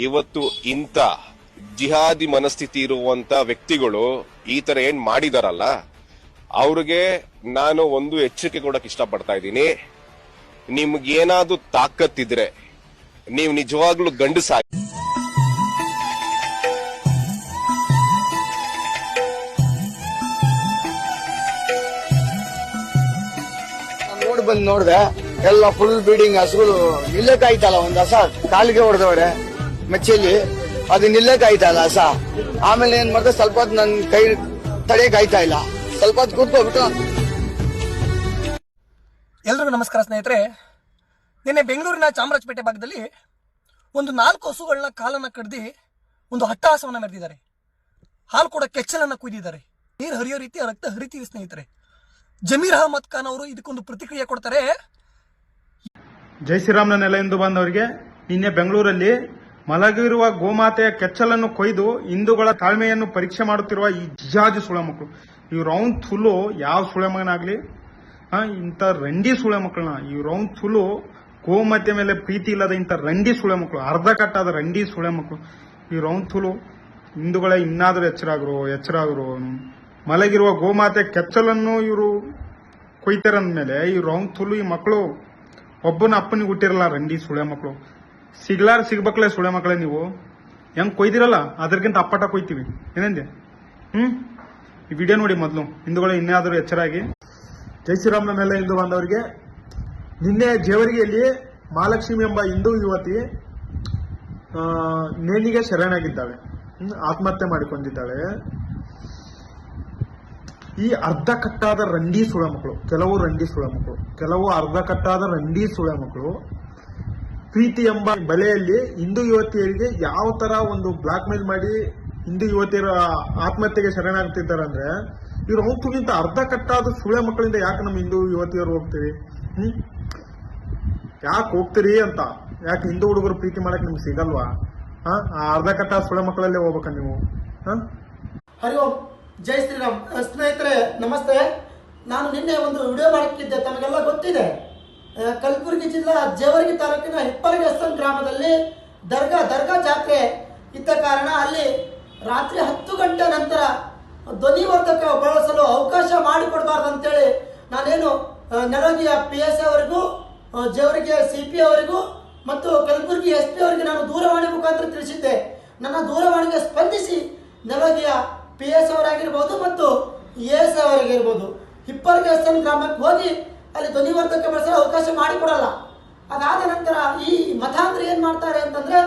ಇವತ್ತು ಇಂಥ ಜಿಹಾದಿ ಮನಸ್ಥಿತಿ ಇರುವಂತ ವ್ಯಕ್ತಿಗಳು ಈ ತರ ಏನ್ ಮಾಡಿದಾರಲ್ಲ, ಅವ್ರಿಗೆ ನಾನು ಒಂದು ಎಚ್ಚರಿಕೆ ಕೊಡಕ್ ಇಷ್ಟಪಡ್ತಾ ಇದ್ದೀನಿ. ನಿಮ್ಗೇನಾದ್ರೂ ತಾಕತ್ತಿದ್ರೆ ನೀವು ನಿಜವಾಗ್ಲೂ ಗಂಡಸಾಗಿ ಬಂದು ನೋಡಿದೆ, ಎಲ್ಲ ಫುಲ್ ಬೀಡಿಂಗ್ ಹಸುಗಳು ನಿಲ್ಲಕ್ಕಾಯ್ತಲ್ಲ. ಒಂದ್ ಹಸ ಕಾಲಿಗೆ ಹೊಡೆದವ್ರೆ ಮಚ್ಚೆಯಲ್ಲಿ, ಅದು ನಿಲ್ಲಕ್ಕಾಯ್ತಲ್ಲ ಹಸ. ಆಮೇಲೆ ಏನ್ ಮಾಡ್ದೆ, ಸ್ವಲ್ಪ ಹೊತ್ತು ನನ್ ಕೈ ತಡೆಯಕ್ ಆಯ್ತಾ ಇಲ್ಲ, ಸ್ವಲ್ಪ ಹೊತ್ತು ಕೂತ್ಕೊಬಿಟ್ಟು. ಎಲ್ರಿಗೂ ನಮಸ್ಕಾರ ಸ್ನೇಹಿತರೆ. ನಿನ್ನೆ ಬೆಂಗಳೂರಿನ ಚಾಮರಾಜಪೇಟೆ ಭಾಗದಲ್ಲಿ ಒಂದು 4 ಹಸುಗಳನ್ನ ಕಾಲನ್ನ ಕಡ್ದಿ ಒಂದು ಅಟ್ಟಹಾಸವನ್ನ ಮೆರೆದಿದ್ದಾರೆ. ಹಾಲು ಕೂಡ ಕೆಚ್ಚಲನ್ನ ಕುಯ್ದಿದ್ದಾರೆ. ನೀರು ಹರಿಯೋ ರೀತಿ ರಕ್ತ ಹರಿತೀವಿ ಸ್ನೇಹಿತರೆ. ಜಮೀರ್ ಅಹಮದ್ ಖಾನ್ ಅವರು ಇದಕ್ಕೊಂದು ಪ್ರತಿಕ್ರಿಯೆ ಕೊಡ್ತಾರೆ. ಜೈ ಶ್ರೀರಾಮ್ನ ನೆಲ ಎಂದು ಬಂದವರಿಗೆ ನಿನ್ನೆ ಬೆಂಗಳೂರಲ್ಲಿ ಮಲಗಿರುವ ಗೋಮಾತೆಯ ಕೆಚ್ಚಲನ್ನು ಕೊಯ್ದು ಹಿಂದೂಗಳ ತಾಳ್ಮೆಯನ್ನು ಪರೀಕ್ಷೆ ಮಾಡುತ್ತಿರುವ ಈ ಜಿಹಾದಿ ಸುಳೆ ಮಕ್ಕಳು, ಇವ್ರು ಅವನ್ ಥುಲು ಯಾವ ಸುಳೆ ಮಗನಾಗ್ಲಿ, ಇಂಥ ರಂಡಿ ಸುಳೆ ಮಕ್ಕಳನ್ನ, ಇವ್ರು ಅವನ್ ಥುಲು ಗೋಮಾತೆ ಮೇಲೆ ಪ್ರೀತಿ ಇಲ್ಲದ ಇಂಥ ರಂಡಿ ಸುಳೆ ಮಕ್ಕಳು, ಅರ್ಧ ಕಟ್ಟಾದ ರಂಡಿ ಸುಳೆ ಮಕ್ಕಳು, ಇವ್ರು ಅವನ್ ಥುಲು ಹಿಂದೂಗಳ ಇನ್ನಾದರೂ ಎಚ್ಚರಾಗರು. ಮಲಗಿರುವ ಗೋಮಾತೆ ಕೆಚ್ಚಲನ್ನು ಇವರು ಕೊಯ್ತಾರಂದ್ಮೇಲೆ ಇವ್ರು ಅವನ್ ಥುಲು ಈ ಮಕ್ಕಳು ಒಬ್ಬನ ಅಪ್ಪನಿಗೆ ಹುಟ್ಟಿರಲ್ಲ ರಂಡಿ ಸುಳೆ ಮಕ್ಕಳು. ಸಿಗ್ಬೇಕಲೇ ಸುಳೆ ಮಕ್ಕಳೇ, ನೀವು ಹೆಂಗ್ ಕೊಯ್ದಿರಲ್ಲ ಅದಕ್ಕಿಂತ ಅಪ್ಪಟ ಕೊಯ್ತೀವಿ ಏನಂದೆ. ಈ ವಿಡಿಯೋ ನೋಡಿ ಮೊದಲು, ಹಿಂದೂಗಳು ಇನ್ನಾದರೂ ಎಚ್ಚರಾಗಿ. ಜೈ ಶ್ರೀರಾಮ್ನ ಮೇಲೆ ಹಿಂದೂ ಬಂದವರಿಗೆ ನಿನ್ನೆ ಜೇವರಿಗೆಯಲ್ಲಿ ಮಹಾಲಕ್ಷ್ಮಿ ಎಂಬ ಹಿಂದೂ ಯುವತಿ ನೇಣಿಗೆ ಶರಣಾಗಿದ್ದಾಳೆ, ಆತ್ಮಹತ್ಯೆ ಮಾಡಿಕೊಂಡಿದ್ದಾಳೆ. ಈ ಅರ್ಧ ಕಟ್ಟಾದ ರಂಡಿ ಸುಳೆ ಮಕ್ಕಳು, ಕೆಲವು ಅರ್ಧ ಕಟ್ಟಾದ ರಂಡಿ ಸುಳೆ ಮಕ್ಕಳು ಪ್ರೀತಿ ಎಂಬ ಬಲೆಯಲ್ಲಿ ಹಿಂದೂ ಯುವತಿಯರಿಗೆ ಯಾವ ತರ ಒಂದು ಬ್ಲಾಕ್ ಮೇಲ್ ಮಾಡಿ ಹಿಂದೂ ಯುವತಿಯರ ಆತ್ಮಹತ್ಯೆಗೆ ಶರಣಾಗ್ತಿದ್ದಾರೆ ಅಂದ್ರೆ, ಇವ್ರು ಹೋಗ್ತಿಗಿಂತ ಅರ್ಧ ಕಟ್ಟಾದ ಸುಳೆ ಮಕ್ಕಳಿಂದ ಯಾಕೆ ನಮ್ಮ ಹಿಂದೂ ಯುವತಿಯರು ಹೋಗ್ತೀರಿ? ಯಾಕೆ ಹೋಗ್ತೀರಿ ಅಂತ, ಯಾಕೆ ಹಿಂದೂ ಹುಡುಗರು ಪ್ರೀತಿ ಮಾಡಕ್ ನಿಮ್ಗೆ ಸಿಗಲ್ವಾ? ಆ ಅರ್ಧ ಕಟ್ಟಾದ ಸುಳೆ ಮಕ್ಕಳಲ್ಲೇ ಹೋಗ್ಬೇಕ ನೀವು? ಹರಿ ಓಂ, ಜೈ ಶ್ರೀರಾಮ್. ಸ್ನೇಹಿತರೆ ನಮಸ್ತೆ. ನಾನು ನಿನ್ನೆ ಒಂದು ವಿಡಿಯೋ ಮಾಡಕ್ಕಿದ್ದೆ, ತಮಗೆಲ್ಲ ಗೊತ್ತಿದೆ. ಕಲಬುರಗಿ ಜಿಲ್ಲಾ ಜೇವರ್ಗಿ ತಾಲೂಕಿನ ಹಿಪ್ಪರಗಿ ಗ್ರಾಮದಲ್ಲಿ ದರ್ಗಾ ಜಾತ್ರೆ ಇದ್ದ ಕಾರಣ ಅಲ್ಲಿ ರಾತ್ರಿ 10 ಗಂಟೆ ನಂತರ ಧ್ವನಿವರ್ಧಕ ಬಳಸಲು ಅವಕಾಶ ಮಾಡಿಕೊಡಬಾರ್ದು ಅಂತೇಳಿ ನಾನೇನು ನೆಲಗಿಯ PSI ಅವರಿಗೂ, ಜೇವರ್ಗಿಯ CP ಅವರಿಗೂ ಮತ್ತು ಕಲಬುರಗಿ SP ಅವರಿಗೆ ನಾನು ದೂರವಾಣಿ ಮುಖಾಂತರ ತಿಳಿಸಿದ್ದೆ. ನನ್ನ ದೂರವಾಣಿಗೆ ಸ್ಪಂದಿಸಿ ನೆಲಗಿಯ PS ಅವರಾಗಿರ್ಬೋದು ಮತ್ತು AS ಅವರಾಗಿರ್ಬೋದು ಹಿಪ್ಪರಗಿ ಗ್ರಾಮಕ್ಕೆ ಹೋಗಿ ಅಲ್ಲಿ ಧ್ವನಿವರ್ಧಕ ಬಳಸಲು ಅವಕಾಶ ಮಾಡಿಕೊಡಲ್ಲ. ಅದಾದ ನಂತರ ಈ ಮತಾಂತರ ಏನ್ ಮಾಡ್ತಾರೆ ಅಂತಂದ್ರೆ,